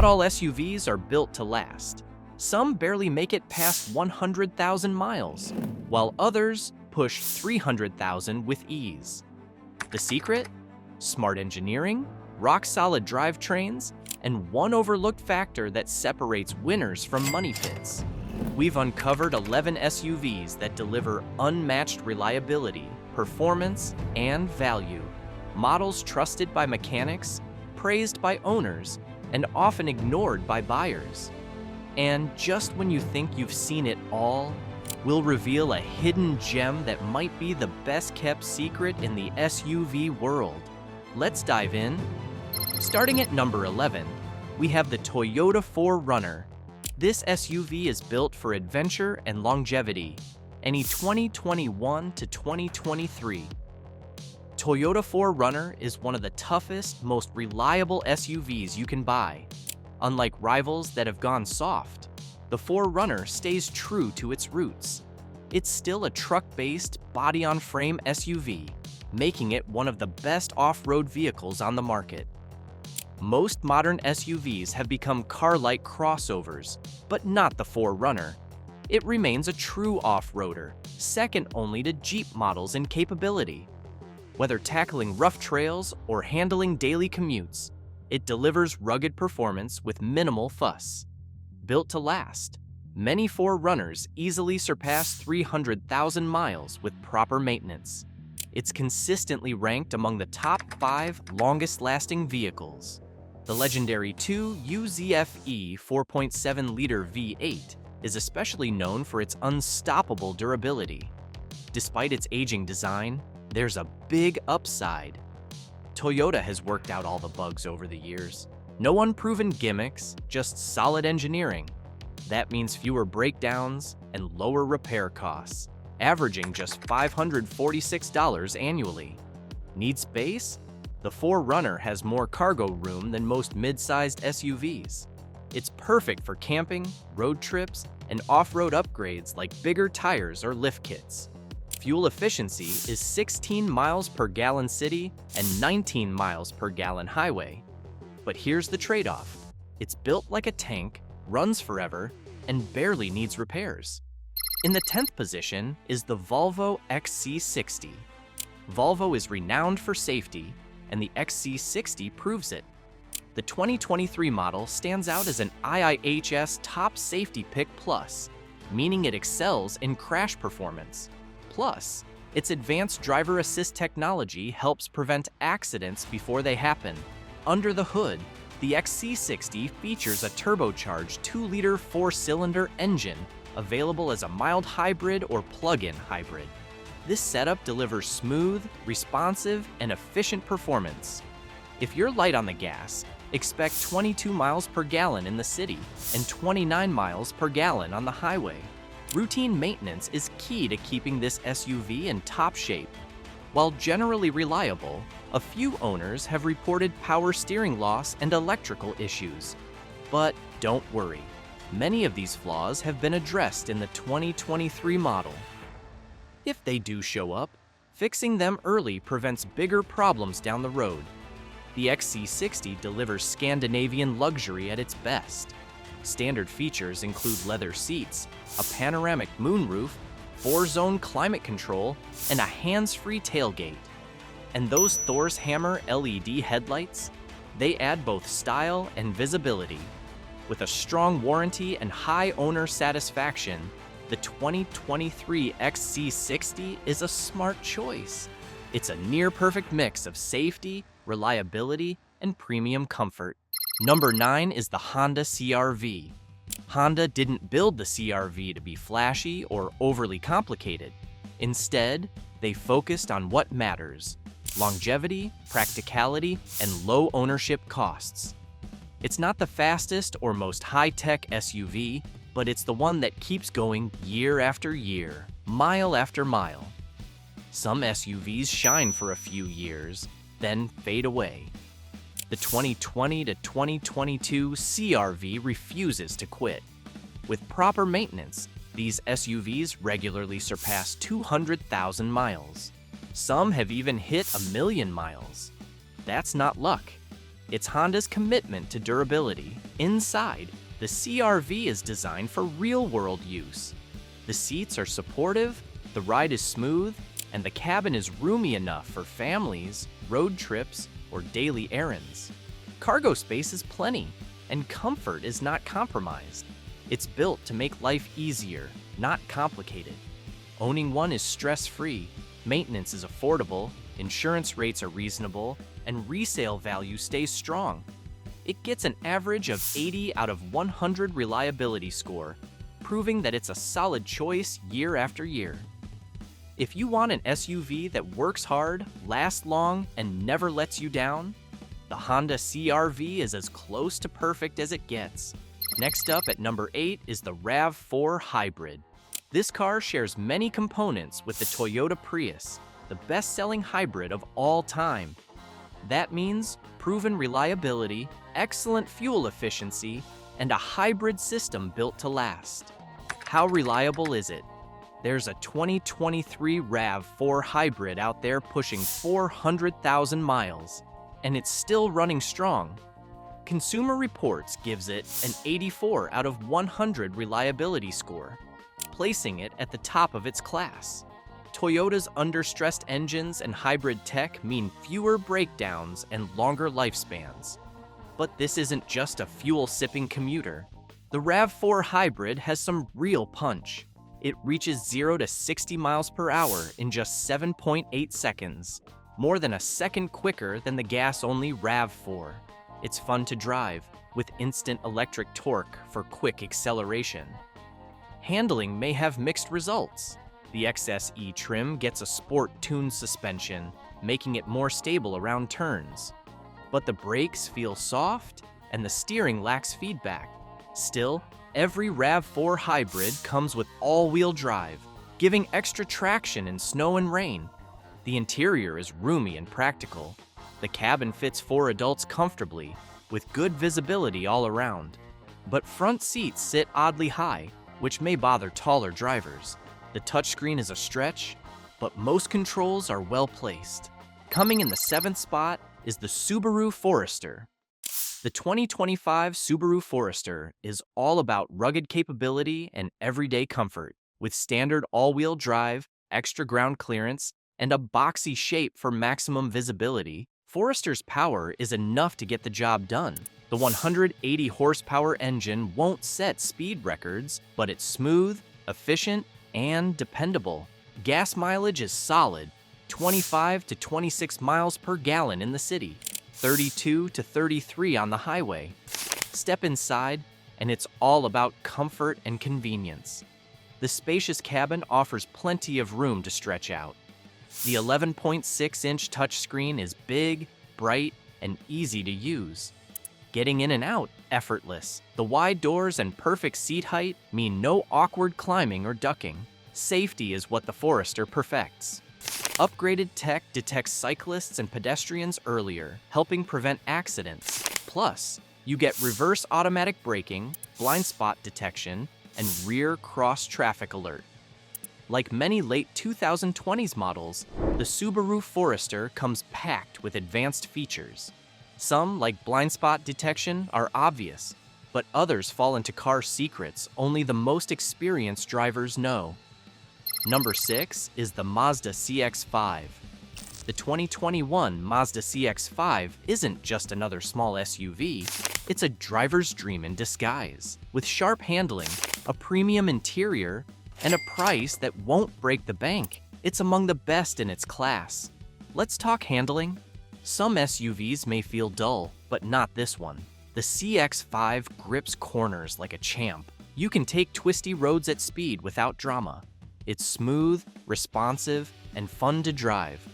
Not all SUVs are built to last. Some barely make it past 100,000 miles, while others push 300,000 with ease. The secret? Smart engineering, rock-solid drivetrains, and one overlooked factor that separates winners from money pits. We've uncovered 11 SUVs that deliver unmatched reliability, performance, and value. Models trusted by mechanics, praised by owners, and often ignored by buyers. And just when you think you've seen it all, we'll reveal a hidden gem that might be the best-kept secret in the SUV world. Let's dive in. Starting at number 11, we have the Toyota 4Runner. This SUV is built for adventure and longevity, any 2021 to 2023. Toyota 4Runner is one of the toughest, most reliable SUVs you can buy. Unlike rivals that have gone soft, the 4Runner stays true to its roots. It's still a truck-based, body-on-frame SUV, making it one of the best off-road vehicles on the market. Most modern SUVs have become car-like crossovers, but not the 4Runner. It remains a true off-roader, second only to Jeep models in capability. Whether tackling rough trails or handling daily commutes, it delivers rugged performance with minimal fuss. Built to last, many 4Runners easily surpass 300,000 miles with proper maintenance. It's consistently ranked among the top 5 longest-lasting vehicles. The legendary 2UZF-E 4.7-liter V8 is especially known for its unstoppable durability. Despite its aging design, there's a big upside. Toyota has worked out all the bugs over the years. No unproven gimmicks, just solid engineering. That means fewer breakdowns and lower repair costs, averaging just $546 annually. Need space? The 4Runner has more cargo room than most mid-sized SUVs. It's perfect for camping, road trips, and off-road upgrades like bigger tires or lift kits. Fuel efficiency is 16 miles per gallon city and 19 miles per gallon highway. But here's the trade-off. It's built like a tank, runs forever, and barely needs repairs. In the 10th position is the Volvo XC60. Volvo is renowned for safety, and the XC60 proves it. The 2023 model stands out as an IIHS Top Safety Pick Plus, meaning it excels in crash performance. Plus, its advanced driver assist technology helps prevent accidents before they happen. Under the hood, the XC60 features a turbocharged 2-liter 4-cylinder engine available as a mild hybrid or plug-in hybrid. This setup delivers smooth, responsive, and efficient performance. If you're light on the gas, expect 22 miles per gallon in the city and 29 miles per gallon on the highway. Routine maintenance is key to keeping this SUV in top shape. While generally reliable, a few owners have reported power steering loss and electrical issues. But don't worry, many of these flaws have been addressed in the 2023 model. If they do show up, fixing them early prevents bigger problems down the road. The XC60 delivers Scandinavian luxury at its best. Standard features include leather seats, a panoramic moonroof, 4-zone climate control, and a hands-free tailgate. And those Thor's Hammer LED headlights? They add both style and visibility. With a strong warranty and high owner satisfaction, the 2023 XC60 is a smart choice. It's a near-perfect mix of safety, reliability, and premium comfort. Number 9 is the Honda CR-V. Honda didn't build the CR-V to be flashy or overly complicated. Instead, they focused on what matters: longevity, practicality, and low ownership costs. It's not the fastest or most high-tech SUV, but it's the one that keeps going year after year, mile after mile. Some SUVs shine for a few years, then fade away. The 2020 to 2022 CR-V refuses to quit. With proper maintenance, these SUVs regularly surpass 200,000 miles. Some have even hit 1 million miles. That's not luck. It's Honda's commitment to durability. Inside, the CR-V is designed for real-world use. The seats are supportive, the ride is smooth, and the cabin is roomy enough for families, road trips, or daily errands. Cargo space is plenty, and comfort is not compromised. It's built to make life easier, not complicated. Owning one is stress-free, maintenance is affordable, insurance rates are reasonable, and resale value stays strong. It gets an average of 80 out of 100 reliability score, proving that it's a solid choice year after year. If you want an SUV that works hard, lasts long, and never lets you down, the Honda CR-V is as close to perfect as it gets. Next up at number 8 is the RAV4 Hybrid. This car shares many components with the Toyota Prius, the best-selling hybrid of all time. That means proven reliability, excellent fuel efficiency, and a hybrid system built to last. How reliable is it? There's a 2023 RAV4 Hybrid out there pushing 400,000 miles, and it's still running strong. Consumer Reports gives it an 84 out of 100 reliability score, placing it at the top of its class. Toyota's under-stressed engines and hybrid tech mean fewer breakdowns and longer lifespans. But this isn't just a fuel-sipping commuter. The RAV4 Hybrid has some real punch. It reaches 0 to 60 miles per hour in just 7.8 seconds, more than a second quicker than the gas-only RAV4. It's fun to drive, with instant electric torque for quick acceleration. Handling may have mixed results. The XSE trim gets a sport-tuned suspension, making it more stable around turns. But the brakes feel soft, and the steering lacks feedback. Still, every RAV4 Hybrid comes with all-wheel drive, giving extra traction in snow and rain. The interior is roomy and practical. The cabin fits 4 adults comfortably, with good visibility all around. But front seats sit oddly high, which may bother taller drivers. The touchscreen is a stretch, but most controls are well placed. Coming in the 7th spot is the Subaru Forester. The 2025 Subaru Forester is all about rugged capability and everyday comfort, with standard all-wheel drive, extra ground clearance, and a boxy shape for maximum visibility. Forester's power is enough to get the job done. The 180 horsepower engine won't set speed records, but it's smooth, efficient, and dependable. Gas mileage is solid, 25 to 26 miles per gallon in the city, 32 to 33 on the highway. Step inside, and it's all about comfort and convenience. The spacious cabin offers plenty of room to stretch out. The 11.6-inch touchscreen is big, bright, and easy to use. Getting in and out, effortless. The wide doors and perfect seat height mean no awkward climbing or ducking. Safety is what the Forester perfects. Upgraded tech detects cyclists and pedestrians earlier, helping prevent accidents. Plus, you get reverse automatic braking, blind spot detection, and rear cross traffic alert. Like many late 2020s models, the Subaru Forester comes packed with advanced features. Some, like blind spot detection, are obvious, but others fall into car secrets only the most experienced drivers know. Number 6 is the Mazda CX-5. The 2021 Mazda CX-5 isn't just another small SUV, it's a driver's dream in disguise. With sharp handling, a premium interior, and a price that won't break the bank, it's among the best in its class. Let's talk handling. Some SUVs may feel dull, but not this one. The CX-5 grips corners like a champ. You can take twisty roads at speed without drama. It's smooth, responsive, and fun to drive.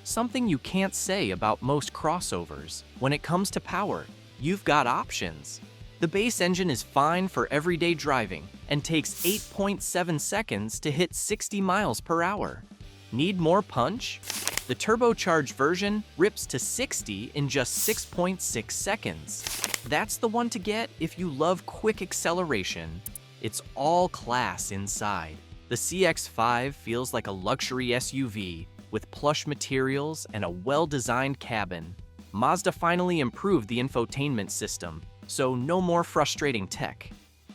Something you can't say about most crossovers. When it comes to power, you've got options. The base engine is fine for everyday driving and takes 8.7 seconds to hit 60 miles per hour. Need more punch? The turbocharged version rips to 60 in just 6.6 seconds. That's the one to get if you love quick acceleration. It's all class inside. The CX-5 feels like a luxury SUV with plush materials and a well-designed cabin. Mazda finally improved the infotainment system, so no more frustrating tech.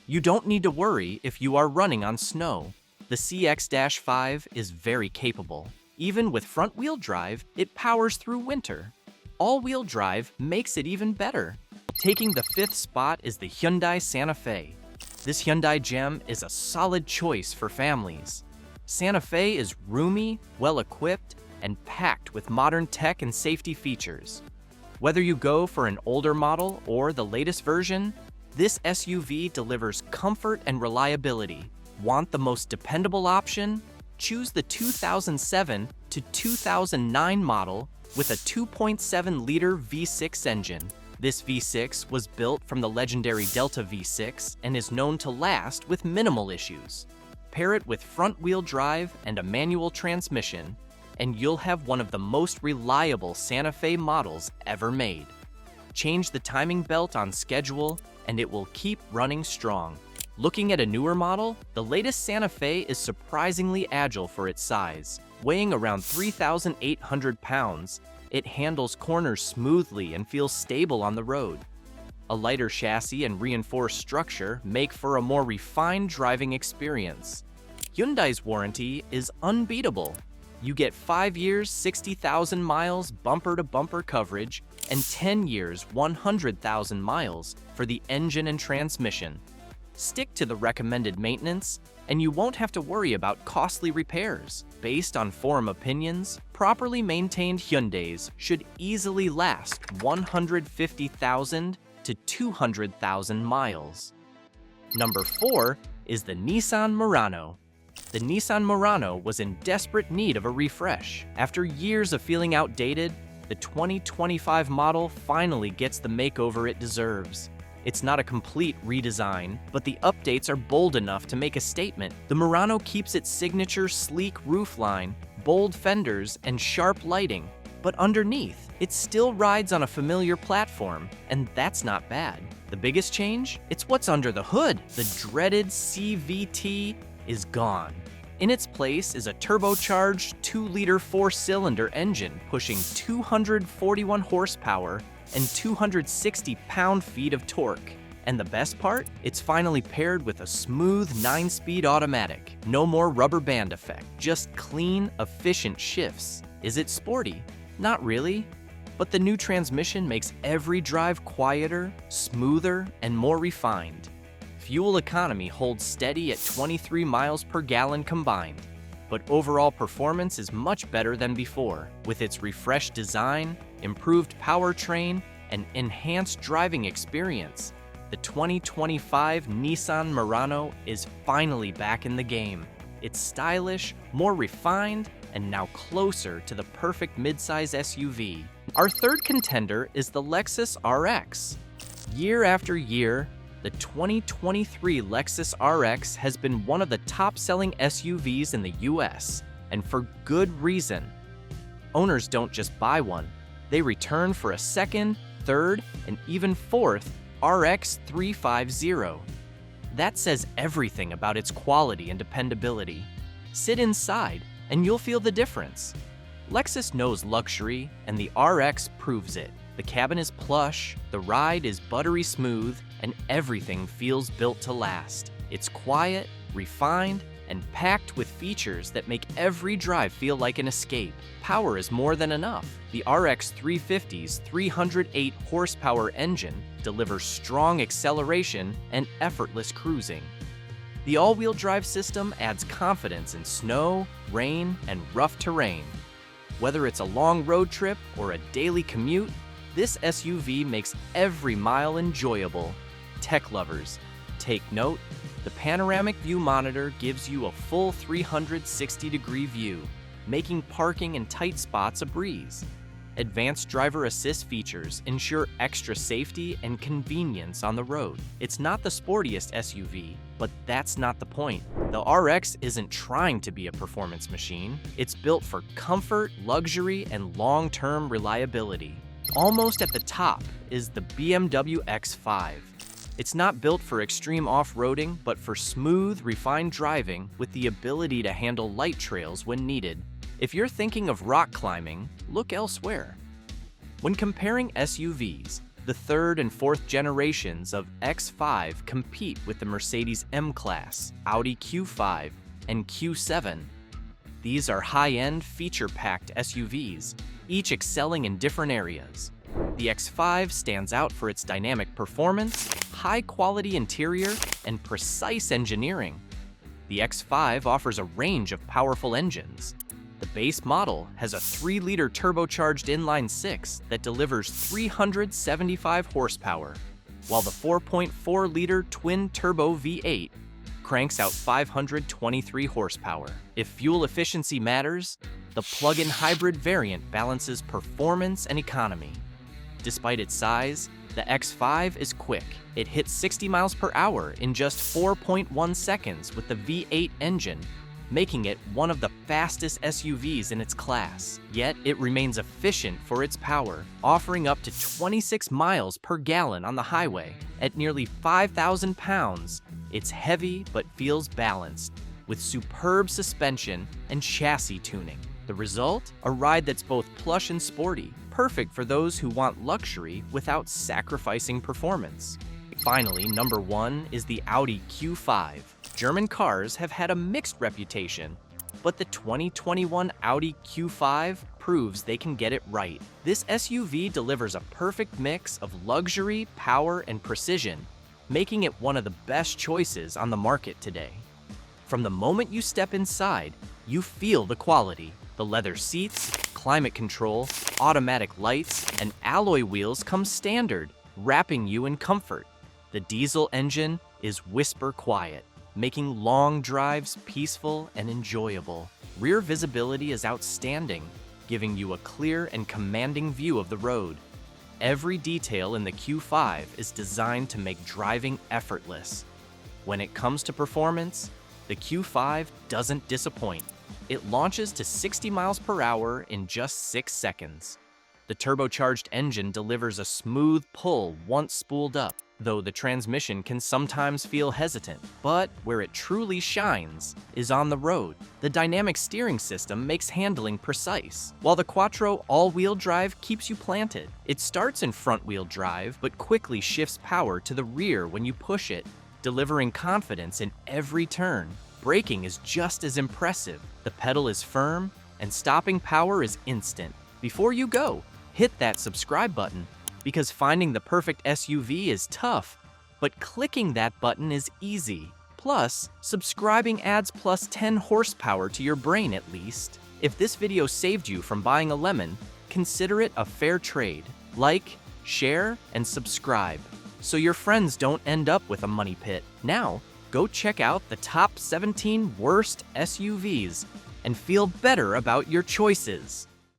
You don't need to worry if you are running on snow. The CX-5 is very capable. Even with front-wheel drive, it powers through winter. All-wheel drive makes it even better. Taking the 5th spot is the Hyundai Santa Fe. This Hyundai gem is a solid choice for families. Santa Fe is roomy, well-equipped, and packed with modern tech and safety features. Whether you go for an older model or the latest version, this SUV delivers comfort and reliability. Want the most dependable option? Choose the 2007 to 2009 model with a 2.7-liter V6 engine. This V6 was built from the legendary Delta V6 and is known to last with minimal issues. Pair it with front-wheel drive and a manual transmission, and you'll have one of the most reliable Santa Fe models ever made. Change the timing belt on schedule, and it will keep running strong. Looking at a newer model, the latest Santa Fe is surprisingly agile for its size. Weighing around 3,800 pounds, it handles corners smoothly and feels stable on the road. A lighter chassis and reinforced structure make for a more refined driving experience. Hyundai's warranty is unbeatable. You get 5 years, 60,000 miles bumper-to-bumper coverage and 10 years, 100,000 miles for the engine and transmission. Stick to the recommended maintenance, and you won't have to worry about costly repairs. Based on forum opinions, properly maintained Hyundais should easily last 150,000 to 200,000 miles. Number 4 is the Nissan Murano. The Nissan Murano was in desperate need of a refresh. After years of feeling outdated, the 2025 model finally gets the makeover it deserves. It's not a complete redesign, but the updates are bold enough to make a statement. The Murano keeps its signature sleek roofline, bold fenders, and sharp lighting. But underneath, it still rides on a familiar platform, and that's not bad. The biggest change? It's what's under the hood. The dreaded CVT is gone. In its place is a turbocharged 2-liter 4-cylinder engine pushing 241 horsepower and 260 pound-feet of torque. And the best part? It's finally paired with a smooth 9-speed automatic. No more rubber band effect, just clean, efficient shifts. Is it sporty? Not really. But the new transmission makes every drive quieter, smoother, and more refined. Fuel economy holds steady at 23 miles per gallon combined, but overall performance is much better than before. With its refreshed design, improved powertrain, and enhanced driving experience, the 2025 Nissan Murano is finally back in the game. It's stylish, more refined, and now closer to the perfect midsize SUV. Our third contender is the Lexus RX. Year after year, the 2023 Lexus RX has been one of the top-selling SUVs in the US, and for good reason. Owners don't just buy one, they return for a second, third, and even fourth RX 350. That says everything about its quality and dependability. Sit inside, and you'll feel the difference. Lexus knows luxury, and the RX proves it. The cabin is plush, the ride is buttery smooth, and everything feels built to last. It's quiet, refined, and packed with features that make every drive feel like an escape. Power is more than enough. The RX 350's 308 horsepower engine delivers strong acceleration and effortless cruising. The all-wheel drive system adds confidence in snow, rain, and rough terrain. Whether it's a long road trip or a daily commute, this SUV makes every mile enjoyable. Tech lovers, take note, the panoramic view monitor gives you a full 360-degree view, making parking in tight spots a breeze. Advanced driver assist features ensure extra safety and convenience on the road. It's not the sportiest SUV, but that's not the point. The RX isn't trying to be a performance machine. It's built for comfort, luxury, and long-term reliability. Almost at the top is the BMW X5. It's not built for extreme off-roading, but for smooth, refined driving with the ability to handle light trails when needed. If you're thinking of rock climbing, look elsewhere. When comparing SUVs, the third and fourth generations of X5 compete with the Mercedes M-Class, Audi Q5, and Q7. These are high-end, feature-packed SUVs, each excelling in different areas. The X5 stands out for its dynamic performance, high-quality interior, and precise engineering. The X5 offers a range of powerful engines. The base model has a 3-liter turbocharged inline-six that delivers 375 horsepower, while the 4.4-liter twin-turbo V8 cranks out 523 horsepower. If fuel efficiency matters, the plug-in hybrid variant balances performance and economy. Despite its size, the X5 is quick. It hits 60 miles per hour in just 4.1 seconds with the V8 engine, making it one of the fastest SUVs in its class. Yet, it remains efficient for its power, offering up to 26 miles per gallon on the highway. At nearly 5,000 pounds, it's heavy but feels balanced, with superb suspension and chassis tuning. The result? A ride that's both plush and sporty, perfect for those who want luxury without sacrificing performance. Finally, number 1 is the Audi Q5. German cars have had a mixed reputation, but the 2021 Audi Q5 proves they can get it right. This SUV delivers a perfect mix of luxury, power, and precision, making it one of the best choices on the market today. From the moment you step inside, you feel the quality. The leather seats, climate control, automatic lights, and alloy wheels come standard, wrapping you in comfort. The diesel engine is whisper quiet, making long drives peaceful and enjoyable. Rear visibility is outstanding, giving you a clear and commanding view of the road. Every detail in the Q5 is designed to make driving effortless. When it comes to performance, the Q5 doesn't disappoint. It launches to 60 miles per hour in just 6 seconds. The turbocharged engine delivers a smooth pull once spooled up, though the transmission can sometimes feel hesitant. But where it truly shines is on the road. The dynamic steering system makes handling precise, while the Quattro all-wheel drive keeps you planted. It starts in front-wheel drive, but quickly shifts power to the rear when you push it, delivering confidence in every turn. Braking is just as impressive. The pedal is firm, and stopping power is instant. Before you go, hit that subscribe button, because finding the perfect SUV is tough, but clicking that button is easy. Plus, subscribing adds plus 10 horsepower to your brain at least. If this video saved you from buying a lemon, consider it a fair trade. Like, share, and subscribe, so your friends don't end up with a money pit. Now, go check out the top 17 worst SUVs and feel better about your choices.